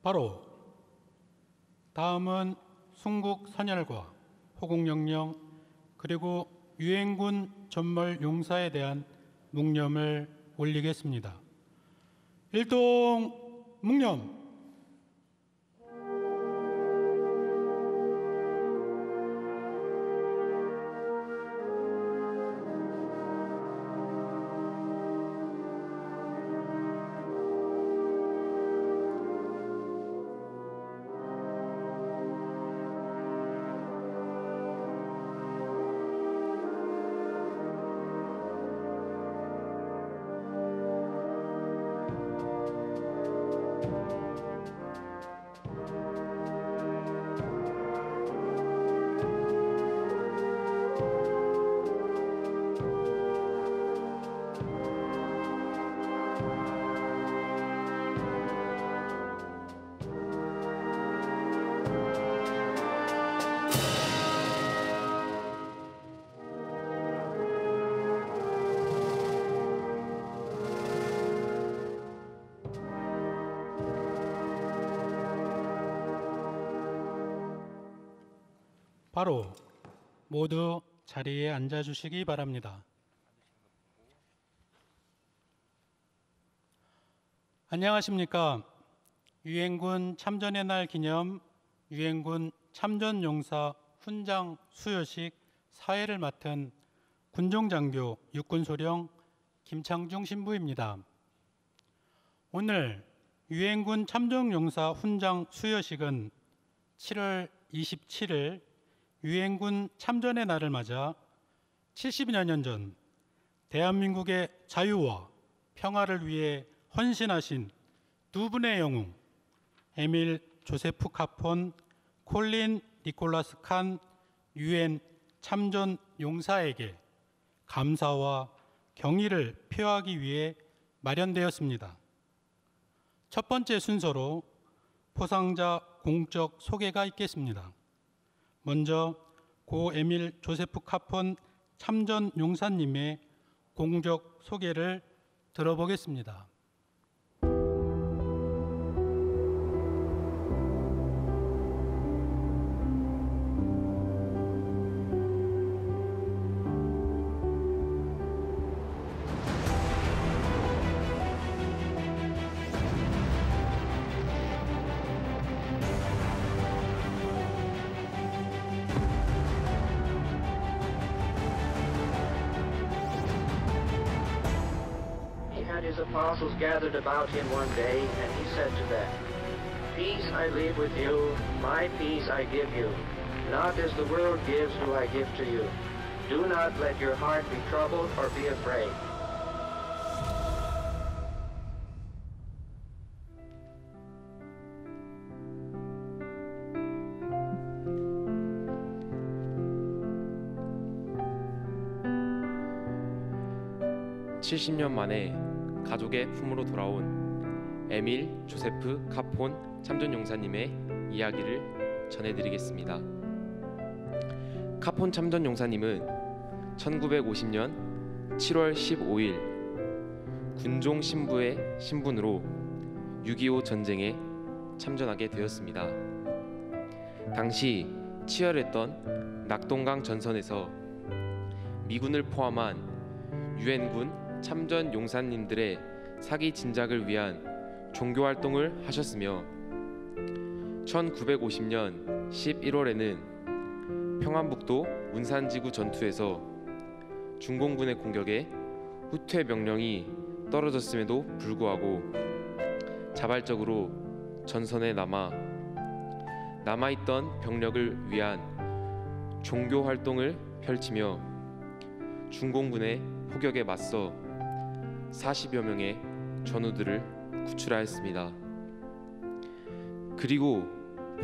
바로 다음은 순국 선열과 호국영령 그리고 유엔군 전몰 용사에 대한 묵념을 올리겠습니다. 일동 묵념. 바로 모두 자리에 앉아주시기 바랍니다. 안녕하십니까. 유엔군 참전의 날 기념 유엔군 참전용사 훈장 수여식 사회를 맡은 군종장교 육군소령 김창중 신부입니다. 오늘 유엔군 참전용사 훈장 수여식은 7월 27일 유엔군 참전의 날을 맞아 70여 년 전 대한민국의 자유와 평화를 위해 헌신하신 두 분의 영웅 에밀 조세프 카폰, 콜린 니콜라스 칸 유엔 참전 용사에게 감사와 경의를 표하기 위해 마련되었습니다. 첫 번째 순서로 포상자 공적 소개가 있겠습니다. 먼저 고 에밀 조세프 카폰 참전 용사님의 공적 소개를 들어보겠습니다. His apostles gathered about him one day, and he said to them, "Peace I leave with you, my peace I give you. Not as the world gives do I give to you. Do not let your heart be troubled or be afraid." (70년) 만에 가족의 품으로 돌아온 에밀 조세프 카폰 참전용사님의 이야기를 전해드리겠습니다. 카폰 참전용사님은 1950년 7월 15일 군종 신부의 신분으로 6.25 전쟁에 참전하게 되었습니다. 당시 치열했던 낙동강 전선에서 미군을 포함한 유엔군 참전 용사님들의 사기 진작을 위한 종교활동을 하셨으며 1950년 11월에는 평안북도 운산지구 전투에서 중공군의 공격에 후퇴 명령이 떨어졌음에도 불구하고 자발적으로 전선에 남아있던 병력을 위한 종교활동을 펼치며 중공군의 포격에 맞서 40여 명의 전우들을 구출하였습니다. 그리고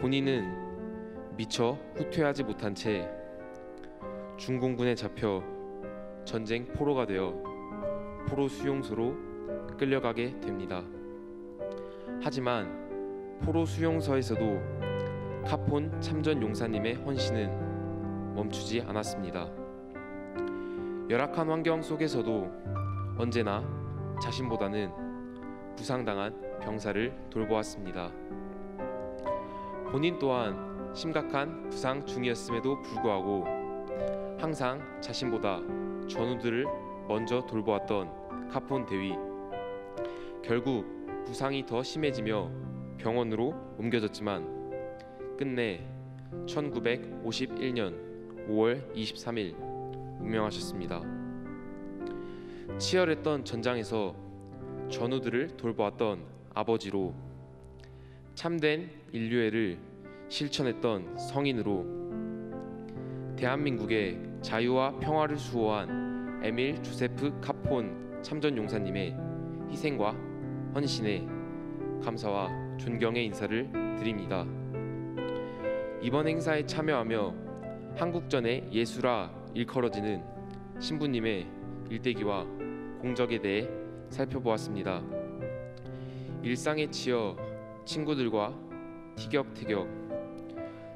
본인은 미처 후퇴하지 못한 채 중공군에 잡혀 전쟁 포로가 되어 포로 수용소로 끌려가게 됩니다. 하지만 포로 수용소에서도 카폰 참전 용사님의 헌신은 멈추지 않았습니다. 열악한 환경 속에서도 언제나 자신보다는 부상당한 병사를 돌보았습니다. 본인 또한 심각한 부상 중이었음에도 불구하고 항상 자신보다 전우들을 먼저 돌보았던 카폰 대위. 결국 부상이 더 심해지며 병원으로 옮겨졌지만 끝내 1951년 5월 23일 운명하셨습니다. 치열했던 전장에서 전우들을 돌보았던 아버지로 참된 인류애를 실천했던 성인으로 대한민국의 자유와 평화를 수호한 에밀 조세프 카폰 참전용사님의 희생과 헌신에 감사와 존경의 인사를 드립니다. 이번 행사에 참여하며 한국전의 예수라 일컬어지는 신부님의 일대기와 공적에 대해 살펴보았습니다. 일상에 치여 친구들과 티격태격,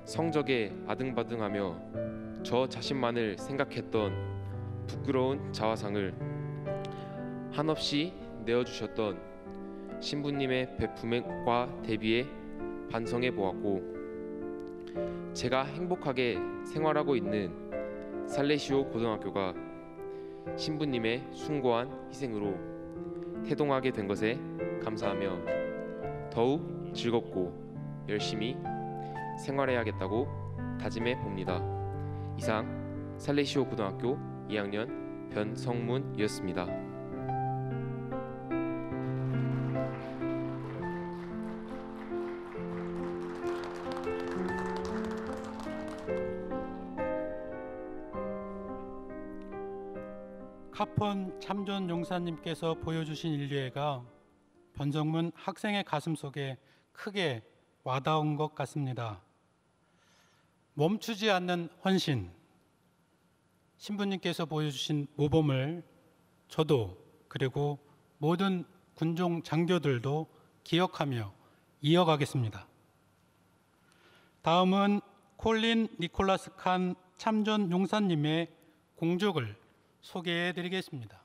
성적에 아등바등하며 저 자신만을 생각했던 부끄러운 자화상을 한없이 내어주셨던 신부님의 베품과 대비에 반성해 보았고, 제가 행복하게 생활하고 있는 살레시오 고등학교가 신부님의 숭고한 희생으로 태동하게 된 것에 감사하며 더욱 즐겁고 열심히 생활해야겠다고 다짐해 봅니다. 이상 살레시오 고등학교 2학년 변성문이었습니다. 카폰 참전 용사님께서 보여주신 인류애가 변성문 학생의 가슴 속에 크게 와닿은 것 같습니다. 멈추지 않는 헌신, 신부님께서 보여주신 모범을 저도 그리고 모든 군종 장교들도 기억하며 이어가겠습니다. 다음은 콜린 니콜라스 칸 참전 용사님의 공적을 소개해 드리겠습니다.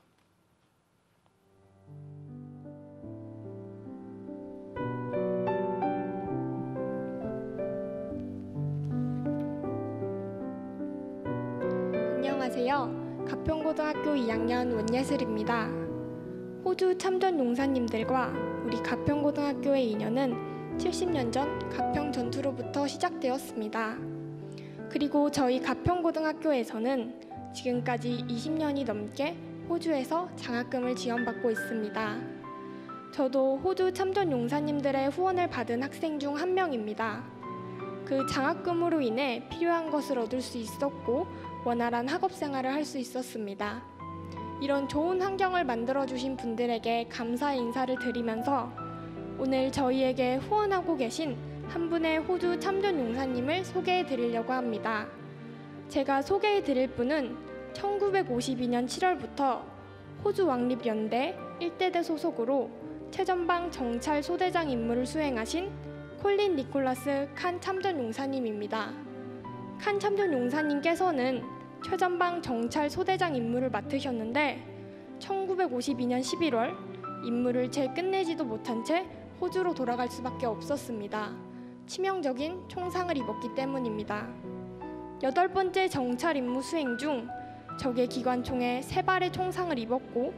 안녕하세요. 가평고등학교 2학년 원예슬입니다. 호주 참전 용사님들과 우리 가평고등학교의 인연은 70년 전 가평 전투로부터 시작되었습니다. 그리고 저희 가평고등학교에서는 지금까지 20년이 넘게 호주에서 장학금을 지원받고 있습니다. 저도 호주 참전 용사님들의 후원을 받은 학생 중 한 명입니다. 그 장학금으로 인해 필요한 것을 얻을 수 있었고 원활한 학업 생활을 할 수 있었습니다. 이런 좋은 환경을 만들어주신 분들에게 감사의 인사를 드리면서 오늘 저희에게 후원하고 계신 한 분의 호주 참전 용사님을 소개해 드리려고 합니다. 제가 소개해 드릴 분은 1952년 7월부터 호주 왕립연대 1대대 소속으로 최전방 정찰 소대장 임무를 수행하신 콜린 니콜라스 칸 참전 용사님입니다. 칸 참전 용사님께서는 최전방 정찰 소대장 임무를 맡으셨는데 1952년 11월 임무를 채 끝내지도 못한 채 호주로 돌아갈 수밖에 없었습니다. 치명적인 총상을 입었기 때문입니다. 8번째 정찰 임무 수행 중 적의 기관총에 3발의 총상을 입었고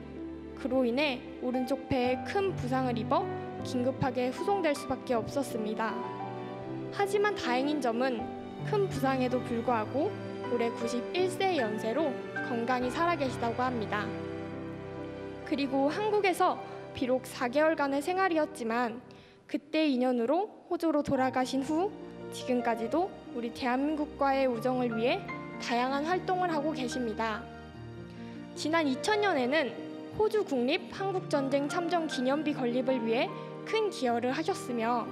그로 인해 오른쪽 배에 큰 부상을 입어 긴급하게 후송될 수밖에 없었습니다. 하지만 다행인 점은 큰 부상에도 불구하고 올해 91세의 연세로 건강히 살아계시다고 합니다. 그리고 한국에서 비록 4개월간의 생활이었지만 그때 인연으로 호주로 돌아가신 후 지금까지도 우리 대한민국과의 우정을 위해 다양한 활동을 하고 계십니다. 지난 2000년에는 호주 국립 한국전쟁 참전 기념비 건립을 위해 큰 기여를 하셨으며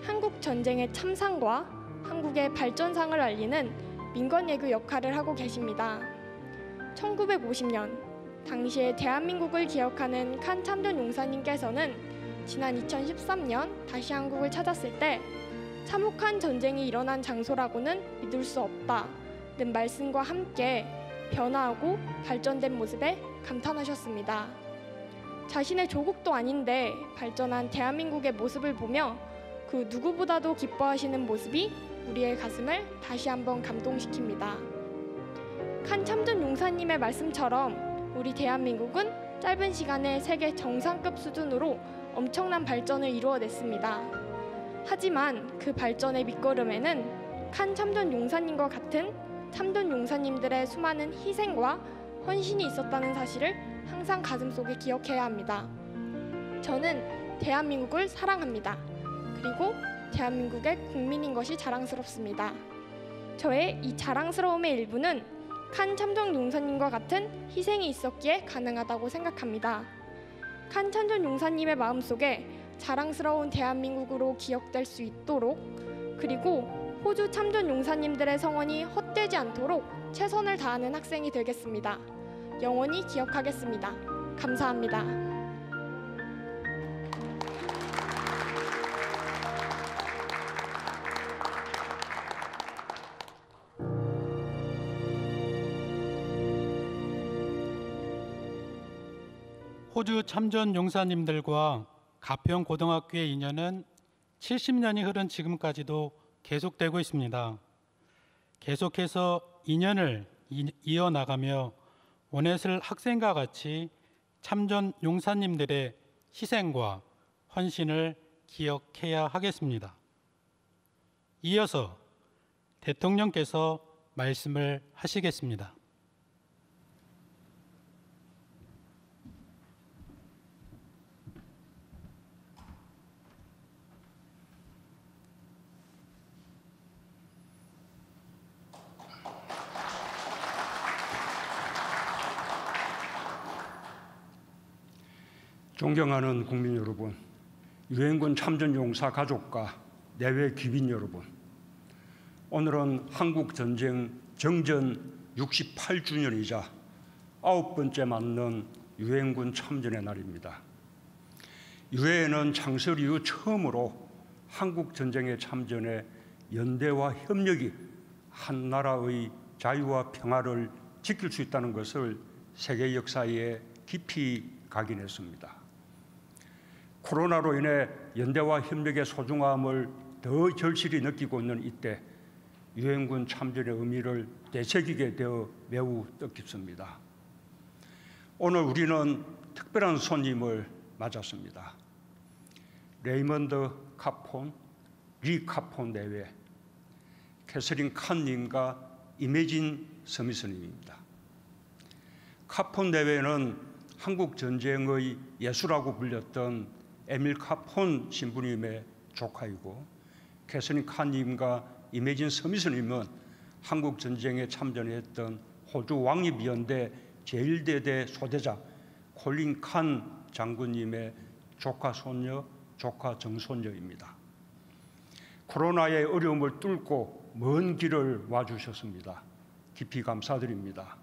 한국 전쟁의 참상과 한국의 발전상을 알리는 민관예교 역할을 하고 계십니다. 1950년 당시의 대한민국을 기억하는 칸 참전 용사님께서는 지난 2013년 다시 한국을 찾았을 때 참혹한 전쟁이 일어난 장소라고는 믿을 수 없다는 말씀과 함께 변화하고 발전된 모습에 감탄하셨습니다. 자신의 조국도 아닌데 발전한 대한민국의 모습을 보며 그 누구보다도 기뻐하시는 모습이 우리의 가슴을 다시 한번 감동시킵니다. 칸 참전 용사님의 말씀처럼 우리 대한민국은 짧은 시간에 세계 정상급 수준으로 엄청난 발전을 이루어냈습니다. 하지만 그 발전의 밑거름에는 칸 참전 용사님과 같은 참전 용사님들의 수많은 희생과 헌신이 있었다는 사실을 항상 가슴속에 기억해야 합니다. 저는 대한민국을 사랑합니다. 그리고 대한민국의 국민인 것이 자랑스럽습니다. 저의 이 자랑스러움의 일부는 칸 참전 용사님과 같은 희생이 있었기에 가능하다고 생각합니다. 칸 참전 용사님의 마음속에 자랑스러운 대한민국으로 기억될 수 있도록 그리고 호주 참전 용사님들의 성원이 헛되지 않도록 최선을 다하는 학생이 되겠습니다. 영원히 기억하겠습니다. 감사합니다. 호주 참전 용사님들과 가평 고등학교의 인연은 70년이 흐른 지금까지도 계속되고 있습니다. 계속해서 인연을 이어나가며 원예슬 학생과 같이 참전 용사님들의 희생과 헌신을 기억해야 하겠습니다. 이어서 대통령께서 말씀을 하시겠습니다. 존경하는 국민 여러분, 유엔군 참전용사 가족과 내외 귀빈 여러분, 오늘은 한국전쟁 정전 68주년이자 9번째 맞는 유엔군 참전의 날입니다. 유엔은 창설 이후 처음으로 한국전쟁의 참전에 연대와 협력이 한 나라의 자유와 평화를 지킬 수 있다는 것을 세계 역사에 깊이 각인했습니다. 코로나로 인해 연대와 협력의 소중함을 더 절실히 느끼고 있는 이때 유엔군 참전의 의미를 되새기게 되어 매우 뜻깊습니다. 오늘 우리는 특별한 손님을 맞았습니다. 레이먼드 카폰, 리 카폰 내외, 캐서린 칸님과 이매진 스미스님입니다. 카폰 내외는 한국 전쟁의 예수라고 불렸던 에밀 카폰 신부님의 조카이고, 캐서린 칸님과 이매진 스미스님은 한국 전쟁에 참전했던 호주 왕립위원대 제1대대 소대장 콜린 칸 장군님의 조카 손녀, 조카 정손녀입니다. 코로나의 어려움을 뚫고 먼 길을 와주셨습니다. 깊이 감사드립니다.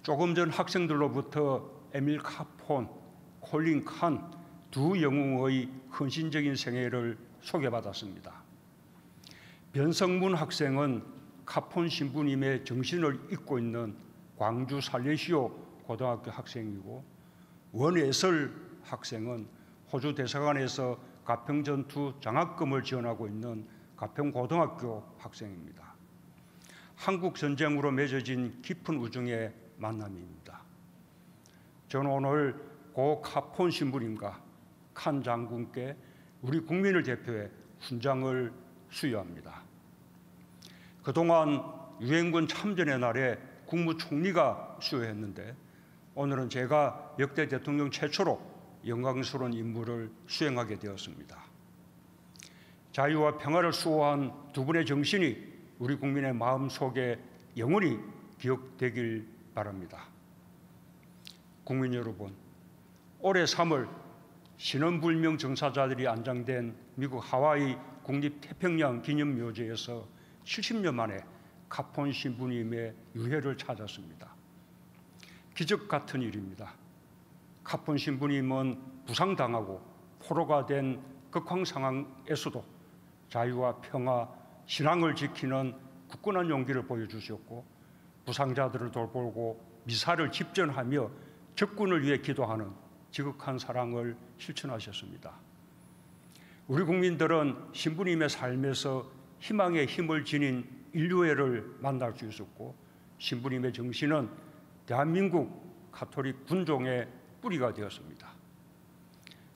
조금 전 학생들로부터 에밀 카폰, 콜린 칸 두 영웅의 헌신적인 생애를 소개받았습니다. 변성문 학생은 카폰 신부님의 정신을 잇고 있는 광주 살레시오 고등학교 학생이고, 원예설 학생은 호주 대사관에서 가평전투 장학금을 지원하고 있는 가평고등학교 학생입니다. 한국 전쟁으로 맺어진 깊은 우정의 만남입니다. 저는 오늘 고 카폰 신부님과 칸 장군께 우리 국민을 대표해 훈장을 수여합니다. 그동안 유엔군 참전의 날에 국무총리가 수여했는데, 오늘은 제가 역대 대통령 최초로 영광스러운 임무를 수행하게 되었습니다. 자유와 평화를 수호한 두 분의 정신이 우리 국민의 마음속에 영원히 기억되길 바랍니다. 국민 여러분, 올해 3월 신원불명 정사자들이 안장된 미국 하와이 국립태평양 기념묘지에서 70년 만에 카폰 신부님의 유해를 찾았습니다. 기적 같은 일입니다. 카폰 신부님은 부상당하고 포로가 된 극황 상황에서도 자유와 평화, 신앙을 지키는 굳건한 용기를 보여주셨고, 부상자들을 돌보고 미사를 집전하며 적군을 위해 기도하는 지극한 사랑을 실천하셨습니다. 우리 국민들은 신부님의 삶에서 희망의 힘을 지닌 인류애를 만날 수 있었고, 신부님의 정신은 대한민국 가톨릭 군종의 뿌리가 되었습니다.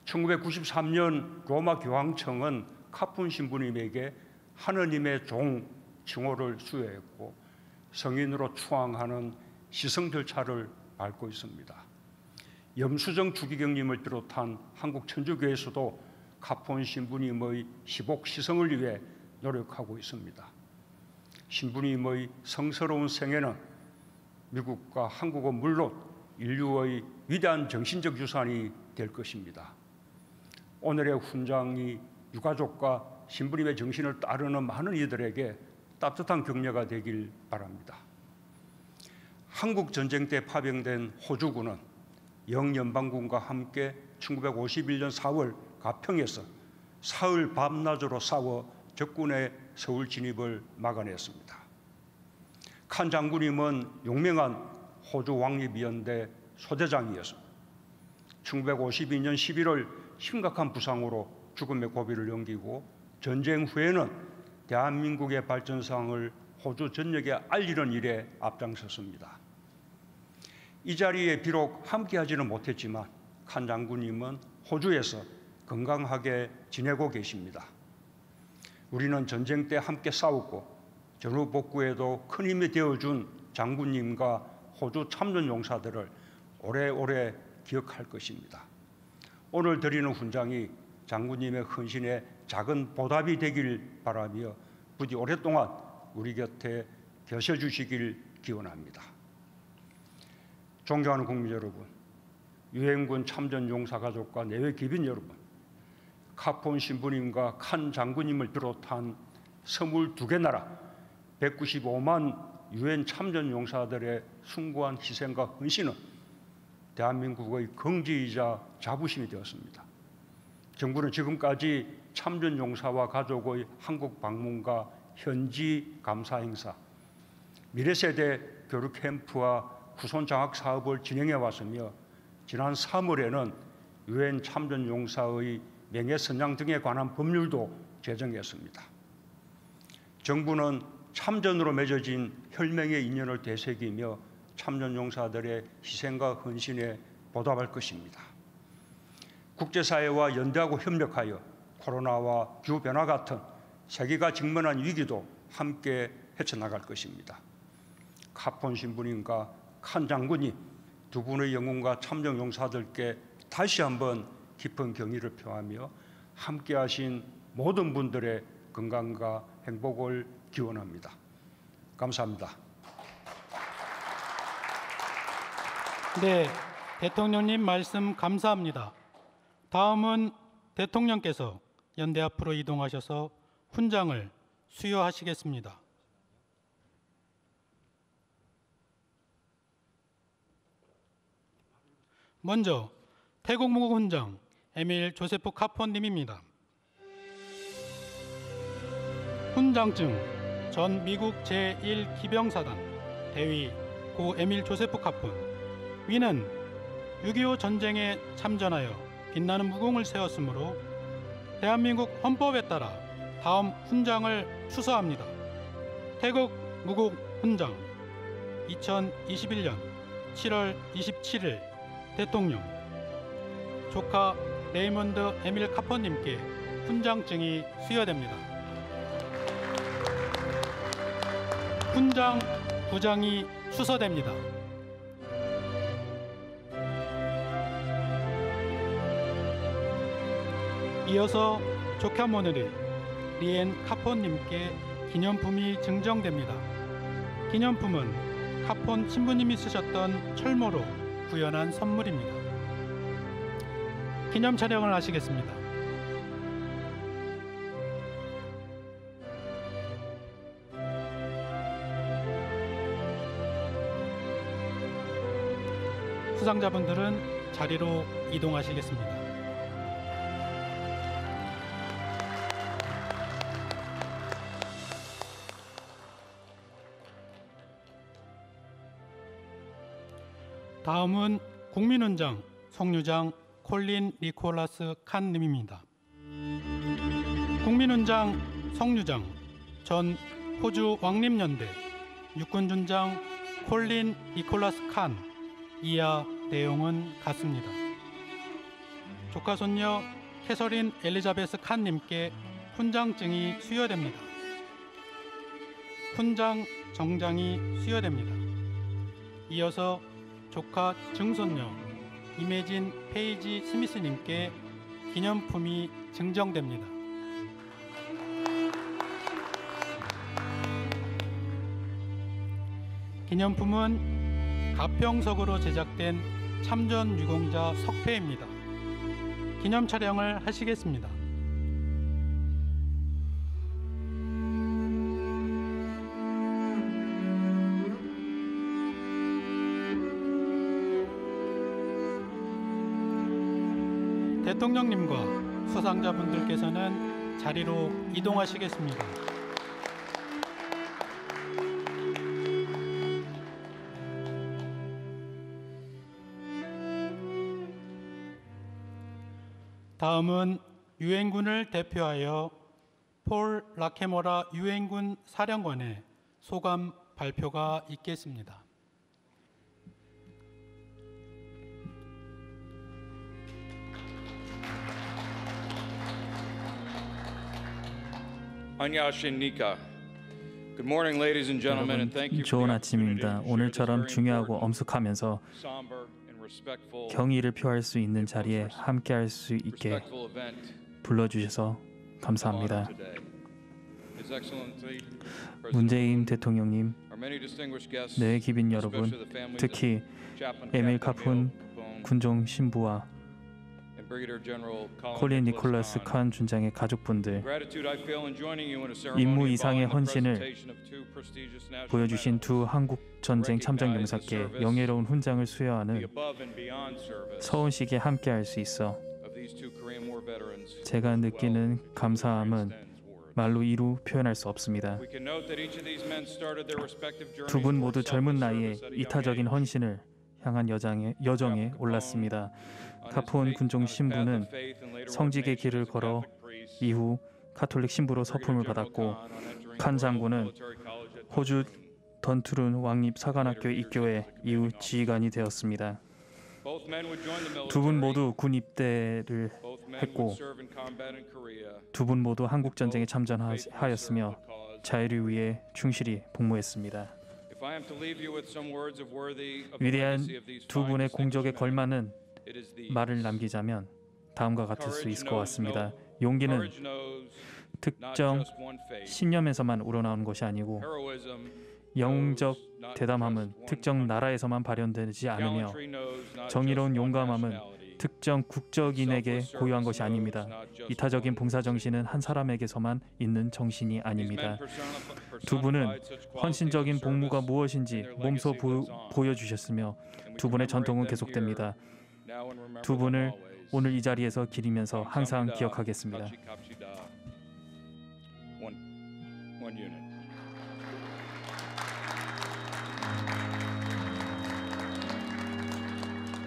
1993년 로마 교황청은 카폰 신부님에게 하느님의 종 칭호를 수여했고, 성인으로 추앙하는 시성 절차를 밟고 있습니다. 염수정 주기경님을 비롯한 한국 천주교에서도 카폰 신부님의 시복 시성을 위해 노력하고 있습니다. 신부님의 성스러운 생애는 미국과 한국은 물론 인류의 위대한 정신적 유산이 될 것입니다. 오늘의 훈장이 유가족과 신부님의 정신을 따르는 많은 이들에게 따뜻한 격려가 되길 바랍니다. 한국 전쟁 때 파병된 호주군은 영연방군과 함께 1951년 4월 가평에서 사흘 밤낮으로 싸워 적군의 서울 진입을 막아냈습니다. 칸 장군님은 용맹한 호주 왕립위원대 소대장이었습니다. 1952년 11월 심각한 부상으로 죽음의 고비를 넘기고, 전쟁 후에는 대한민국의 발전상을 호주 전역에 알리는 일에 앞장섰습니다. 이 자리에 비록 함께하지는 못했지만 칸 장군님은 호주에서 건강하게 지내고 계십니다. 우리는 전쟁 때 함께 싸웠고 전후 복구에도 큰 힘이 되어준 장군님과 호주 참전 용사들을 오래오래 기억할 것입니다. 오늘 드리는 훈장이 장군님의 헌신에 작은 보답이 되길 바라며 부디 오랫동안 우리 곁에 계셔 주시길 기원합니다. 존경하는 국민 여러분, 유엔군 참전 용사 가족과 내외 기빈 여러분, 카폰 신부님과 칸 장군님을 비롯한 22개 나라 195만 유엔 참전 용사들의 숭고한 희생과 헌신은 대한민국의 긍지이자 자부심이 되었습니다. 정부는 지금까지 참전 용사와 가족의 한국 방문과 현지 감사 행사, 미래세대 교육 캠프와 후손 장학 사업을 진행해 왔으며, 지난 3월에는 유엔 참전 용사의 명예 선양 등에 관한 법률도 제정했습니다. 정부는 참전으로 맺어진 혈맹의 인연을 되새기며 참전용사들의 희생과 헌신에 보답할 것입니다. 국제사회와 연대하고 협력하여 코로나와 기후변화 같은 세계가 직면한 위기도 함께 헤쳐나갈 것입니다. 카폰 신부님과 칸 장군님 두 분의 영웅과 참전용사들께 다시 한번 깊은 경의를 표하며 함께하신 모든 분들의 건강과 행복을 기원합니다. 감사합니다. 네, 대통령님 말씀 감사합니다. 다음은 대통령께서 연대 앞으로 이동하셔서 훈장을 수여하시겠습니다. 먼저 태국 무국 훈장 에밀 조세프 카폰님입니다. 훈장증 전 미국 제1기병사단 대위 고 에밀 조세프 카폰. 위는 6.25 전쟁에 참전하여 빛나는 무공을 세웠으므로 대한민국 헌법에 따라 다음 훈장을 추서합니다. 태국 무국 훈장 2021년 7월 27일 대통령 조카 레이먼드 에밀 카폰님께 훈장증이 수여됩니다. 훈장 2장이 추서됩니다. 이어서 조카 모네르 리엔 카폰님께 기념품이 증정됩니다. 기념품은 카폰 신부님이 쓰셨던 철모로 구현한 선물입니다. 기념 촬영을 하시겠습니다. 수상자분들은 자리로 이동하시겠습니다. 다음은 국민훈장 성류장 콜린 니콜라스 칸님입니다. 국민훈장 성류장 전 호주 왕립연대 육군준장 콜린 니콜라스 칸. 이하 내용은 같습니다. 조카 손녀 캐서린 엘리자베스 칸님께 훈장증이 수여됩니다. 훈장 정장이 수여됩니다. 이어서 조카 증손녀 이매진 페이지 스미스님께 기념품이 증정됩니다. 기념품은 가평석으로 제작된 참전 유공자 석패입니다. 기념 촬영을 하시겠습니다. 대통령님과 수상자분들께서는 자리로 이동하시겠습니다. 다음은 유엔군을 대표하여 폴 라케모라 유엔군 사령관의 소감 발표가 있겠습니다. 좋은 아침입니다. 오늘처럼 중요하고 엄숙하면서 경의를 표할 수 있는 자리에 함께할 수 있게 불러주셔서 감사합니다. 문재인 대통령님, 내 기빈 여러분, 특히 에밀 카폰 군종 신부와 콜린 니콜라스 칸 준장의 가족분들, 임무 이상의 헌신을 보여주신 두 한국 전쟁 참전 용사께 영예로운 훈장을 수여하는 서운식에 함께할 수 있어 제가 느끼는 감사함은 말로 이루 표현할 수 없습니다. 두 분 모두 젊은 나이에 이타적인 헌신을 향한 여정에 올랐습니다. 카폰 군종 신부는 성직의 길을 걸어 이후 가톨릭 신부로 서품을 받았고 칸 장군은 호주 던투룬 왕립 사관학교 입교해 이후 지휘관이 되었습니다. 두 분 모두 군 입대를 했고 두 분 모두 한국 전쟁에 참전하였으며 자유를 위해 충실히 복무했습니다. 위대한 두 분의 공적에 걸맞는 말을 남기자면 다음과 같을 수 있을 것 같습니다. 용기는 특정 신념에서만 우러나오는 것이 아니고 영웅적 대담함은 특정 나라에서만 발현되지 않으며 정의로운 용감함은 특정 국적인에게 고유한 것이 아닙니다. 이타적인 봉사정신은 한 사람에게서만 있는 정신이 아닙니다. 두 분은 헌신적인 복무가 무엇인지 몸소 보여주셨으며 두 분의 전통은 계속됩니다. 두 분을 오늘 이 자리에서 기리면서 항상 기억하겠습니다.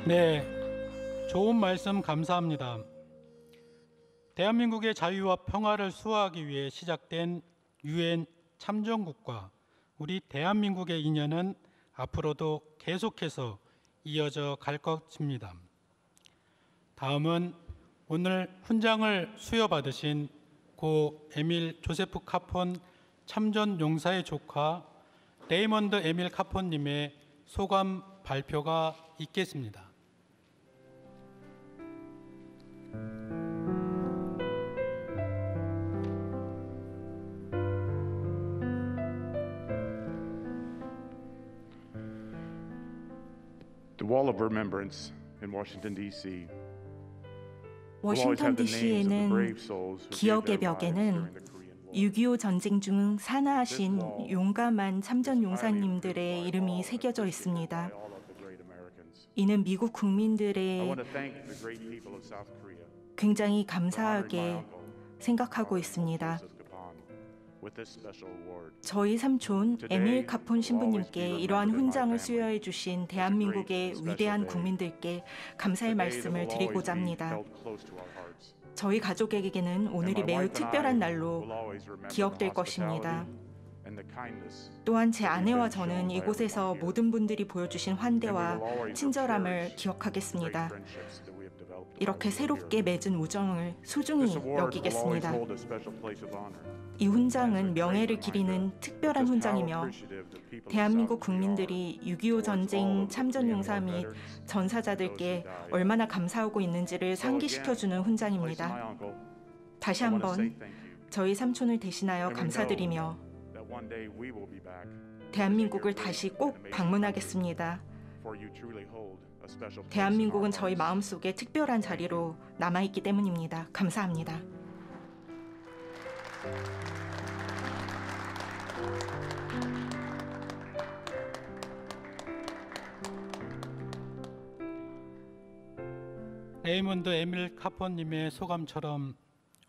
네, 좋은 말씀 감사합니다. 대한민국의 자유와 평화를 수호하기 위해 시작된 UN 참전국과 우리 대한민국의 인연은 앞으로도 계속해서 이어져 갈 것입니다. 다음은 오늘 훈장을 수여받으신 고 에밀 조세프 카폰 참전 용사의 조카 레이먼드 에밀 카폰님의 소감 발표가 있겠습니다. The Wall of Remembrance in Washington D.C. 워싱턴 DC에는 기억의 벽에는 6.25 전쟁 중 산하하신 용감한 참전 용사님들의 이름이 새겨져 있습니다. 이는 미국 국민들의 굉장히 감사하게 생각하고 있습니다. 저희 삼촌 에밀 카폰 신부님께 이러한 훈장을 수여해 주신 대한민국의 위대한 국민들께 감사의 말씀을 드리고자 합니다. 저희 가족에게는 오늘이 매우 특별한 날로 기억될 것입니다. 또한 제 아내와 저는 이곳에서 모든 분들이 보여주신 환대와 친절함을 기억하겠습니다. 이렇게 새롭게 맺은 우정을 소중히 여기겠습니다. 이 훈장은 명예를 기리는 특별한 훈장이며 대한민국 국민들이 6.25 전쟁 참전 용사 및 전사자들께 얼마나 감사하고 있는지를 상기시켜주는 훈장입니다. 다시 한번 저희 삼촌을 대신하여 감사드리며 대한민국을 다시 꼭 방문하겠습니다. 대한민국은 저희 마음속에 특별한 자리로 남아있기 때문입니다. 감사합니다. 레이먼드 에밀 카폰님의 소감처럼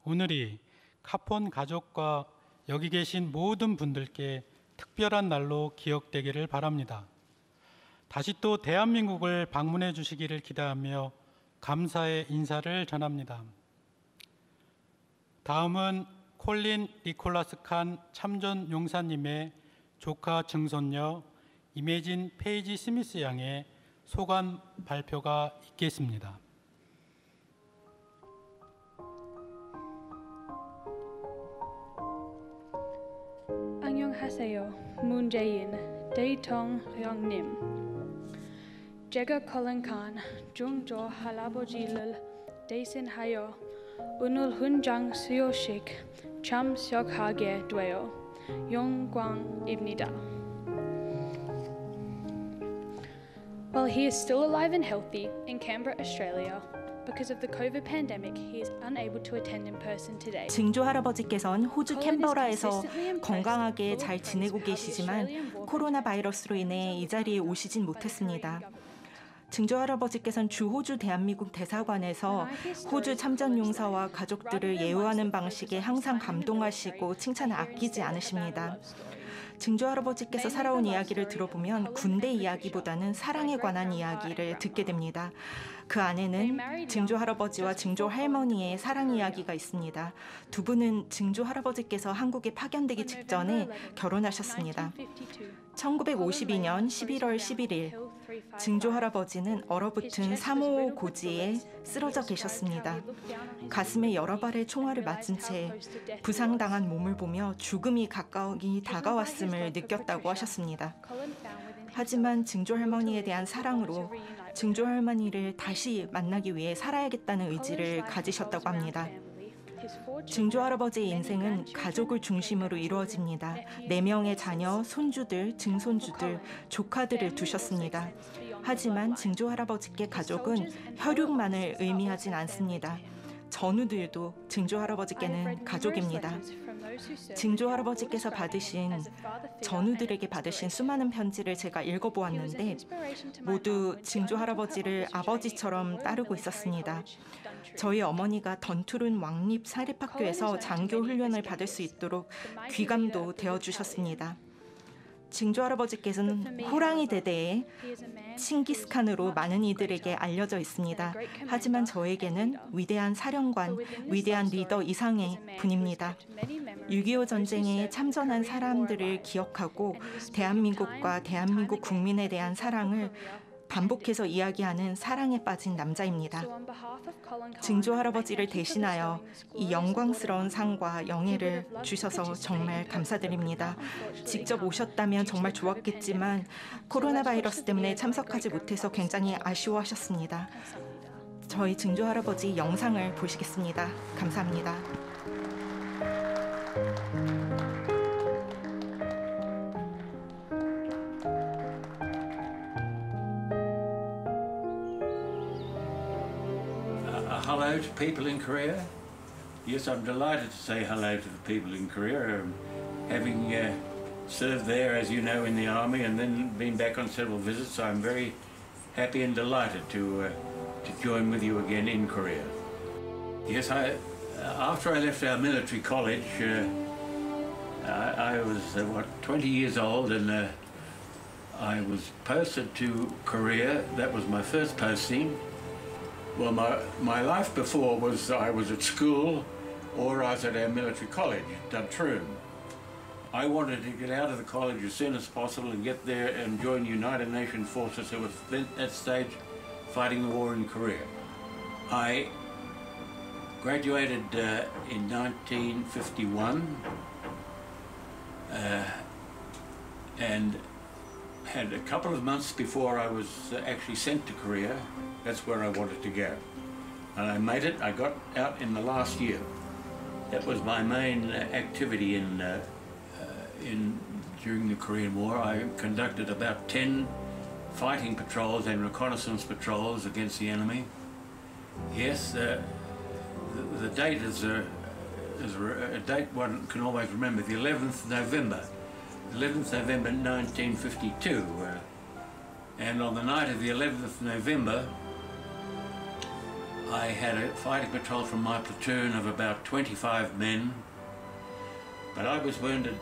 오늘이 카폰 가족과 여기 계신 모든 분들께 특별한 날로 기억되기를 바랍니다. 다시 또 대한민국을 방문해 주시기를 기대하며 감사의 인사를 전합니다. 다음은 콜린 니콜라스 칸 참전 용사님의 조카 증손녀 이매진 페이지 스미스 양의 소감 발표가 있겠습니다. 안녕하세요. 문재인 대통령님. 제가 콜린 칸 중조 할아버지를 대신하여 오늘 훈장 수여식 참석하게 되어 영광입니다. While he is still alive and healthy in Canberra, Australia, because of the COVID pandemic, he is unable to attend in person today. 증조 할아버지께서는 호주 캔버라에서 건강하게 잘 지내고 계시지만 코로나 바이러스로 인해 이 자리에 오시진 못했습니다. 증조 할아버지께서는 주 호주 대한민국 대사관에서 호주 참전 용사와 가족들을 예우하는 방식에 항상 감동하시고 칭찬을 아끼지 않으십니다. 증조할아버지께서 살아온 이야기를 들어보면 군대 이야기보다는 사랑에 관한 이야기를 듣게 됩니다. 그 안에는 증조할아버지와 증조할머니의 사랑 이야기가 있습니다. 두 분은 증조할아버지께서 한국에 파견되기 직전에 결혼하셨습니다. 1952년 11월 11일 증조할아버지는 얼어붙은 3.55 고지에 쓰러져 계셨습니다. 가슴에 여러 발의 총알을 맞은 채 부상당한 몸을 보며 죽음이 가까이 다가왔음을 느꼈다고 하셨습니다. 하지만 증조할머니에 대한 사랑으로 증조할머니를 다시 만나기 위해 살아야겠다는 의지를 가지셨다고 합니다. 증조할아버지의 인생은 가족을 중심으로 이루어집니다. 4명의 자녀, 손주들, 증손주들, 조카들을 두셨습니다. 하지만 증조할아버지께 가족은 혈육만을 의미하진 않습니다. 전우들도 증조할아버지께는 가족입니다. 증조할아버지께서 전우들에게 받으신 수많은 편지를 제가 읽어보았는데 모두 증조할아버지를 아버지처럼 따르고 있었습니다. 저희 어머니가 던투른 왕립 사립학교에서 장교 훈련을 받을 수 있도록 귀감도 되어주셨습니다. 증조할아버지께서는 호랑이 대대의 칭기스칸으로 많은 이들에게 알려져 있습니다. 하지만 저에게는 위대한 사령관, 위대한 리더 이상의 분입니다. 6.25 전쟁에 참전한 사람들을 기억하고 대한민국과 대한민국 국민에 대한 사랑을 반복해서 이야기하는 사랑에 빠진 남자입니다. 증조할아버지를 대신하여 이 영광스러운 상과 영예를 주셔서 정말 감사드립니다. 직접 오셨다면 정말 좋았겠지만 코로나 바이러스 때문에 참석하지 못해서 굉장히 아쉬워하셨습니다. 저희 증조할아버지 영상을 보시겠습니다. 감사합니다. Hello to people in Korea. Yes, I'm delighted to say hello to the people in Korea. Having served there, as you know, in the army and then been back on several visits, I'm very happy and delighted to join with you again in Korea. Yes, after I left our military college, I was 20 years old, and I was posted to Korea. That was my first posting. Well, my life before was I was at school or I was at our military college, Dubtroon. I wanted to get out of the college as soon as possible and get there and join United Nations forces who were at that stage fighting the war in Korea. I graduated in 1951 and had a couple of months before I was actually sent to Korea. That's where I wanted to go. And I made it. I got out in the last year. That was my main activity during the Korean War. I conducted about 10 fighting patrols and reconnaissance patrols against the enemy. Yes, the date is a date one can always remember, the 11th November. 11th November 1952. And on the night of the 11th of November, I had a fighting patrol from my platoon of about 25 men, but I was wounded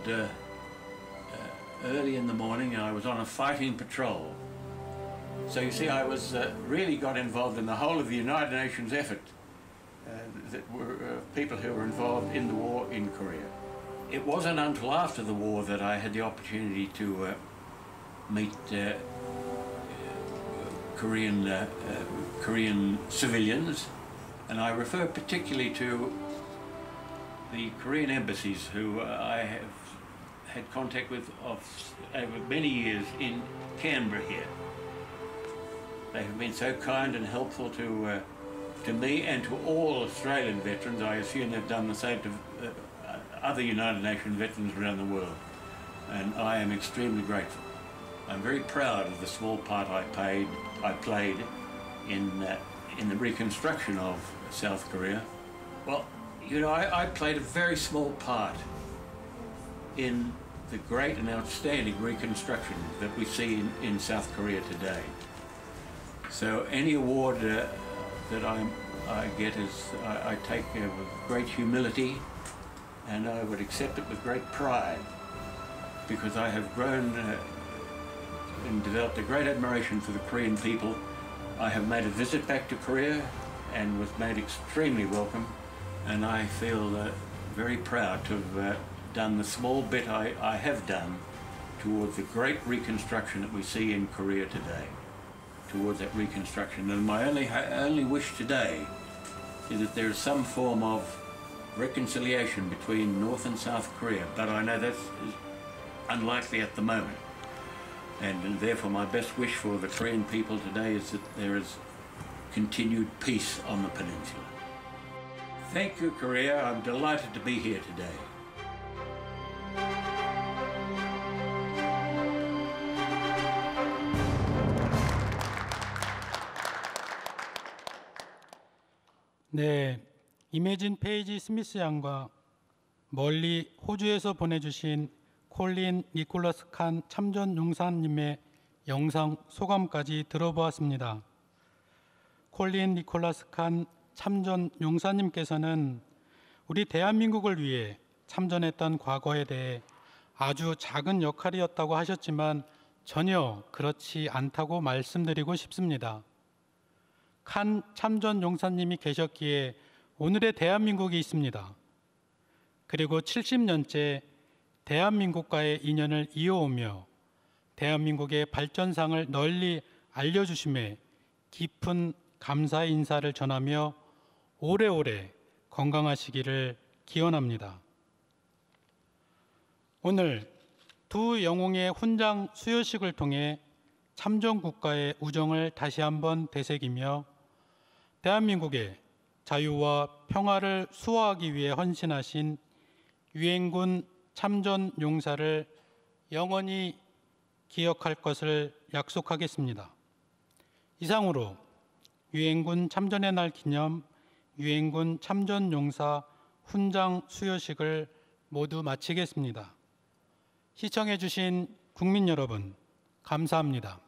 early in the morning and I was on a fighting patrol. So you see, I was really got involved in the whole of the United Nations effort that were people who were involved in the war in Korea. It wasn't until after the war that I had the opportunity to meet Korean civilians, and I refer particularly to the Korean embassies who I have had contact with over many years in Canberra here. They have been so kind and helpful to me and to all Australian veterans. I assume they've done the same to other United Nations veterans around the world, and I am extremely grateful. I'm very proud of the small part I played in the reconstruction of South Korea. Well, you know, I played a very small part in the great and outstanding reconstruction that we see in South Korea today. So any award that I get I take with great humility, and I would accept it with great pride. because I have grown and developed a great admiration for the Korean people. I have made a visit back to Korea and was made extremely welcome, and I feel very proud to have done the small bit I have done towards the great reconstruction that we see in Korea today, towards that reconstruction. And my only wish today is that there is some form of reconciliation between North and South Korea, but I know that's unlikely at the moment. And therefore my best wish for the Korean people today is that there is continued peace on the peninsula. Thank you, Korea. I'm delighted to be here today. 네, 이매진 페이지 스미스 양과 멀리 호주에서 보내주신 콜린 니콜라스 칸 참전 용사님의 영상 소감까지 들어보았습니다. 콜린 니콜라스 칸 참전 용사님께서는 우리 대한민국을 위해 참전했던 과거에 대해 아주 작은 역할이었다고 하셨지만 전혀 그렇지 않다고 말씀드리고 싶습니다. 칸 참전 용사님이 계셨기에 오늘의 대한민국이 있습니다. 그리고 70년째 대한민국과의 인연을 이어오며 대한민국의 발전상을 널리 알려주심에 깊은 감사의 인사를 전하며 오래오래 건강하시기를 기원합니다. 오늘 두 영웅의 훈장 수여식을 통해 참전 국가의 우정을 다시 한번 되새기며 대한민국의 자유와 평화를 수호하기 위해 헌신하신 유엔군 참전 용사를 영원히 기억할 것을 약속하겠습니다. 이상으로 유엔군 참전의 날 기념 유엔군 참전 용사 훈장 수여식을 모두 마치겠습니다. 시청해 주신 국민 여러분, 감사합니다.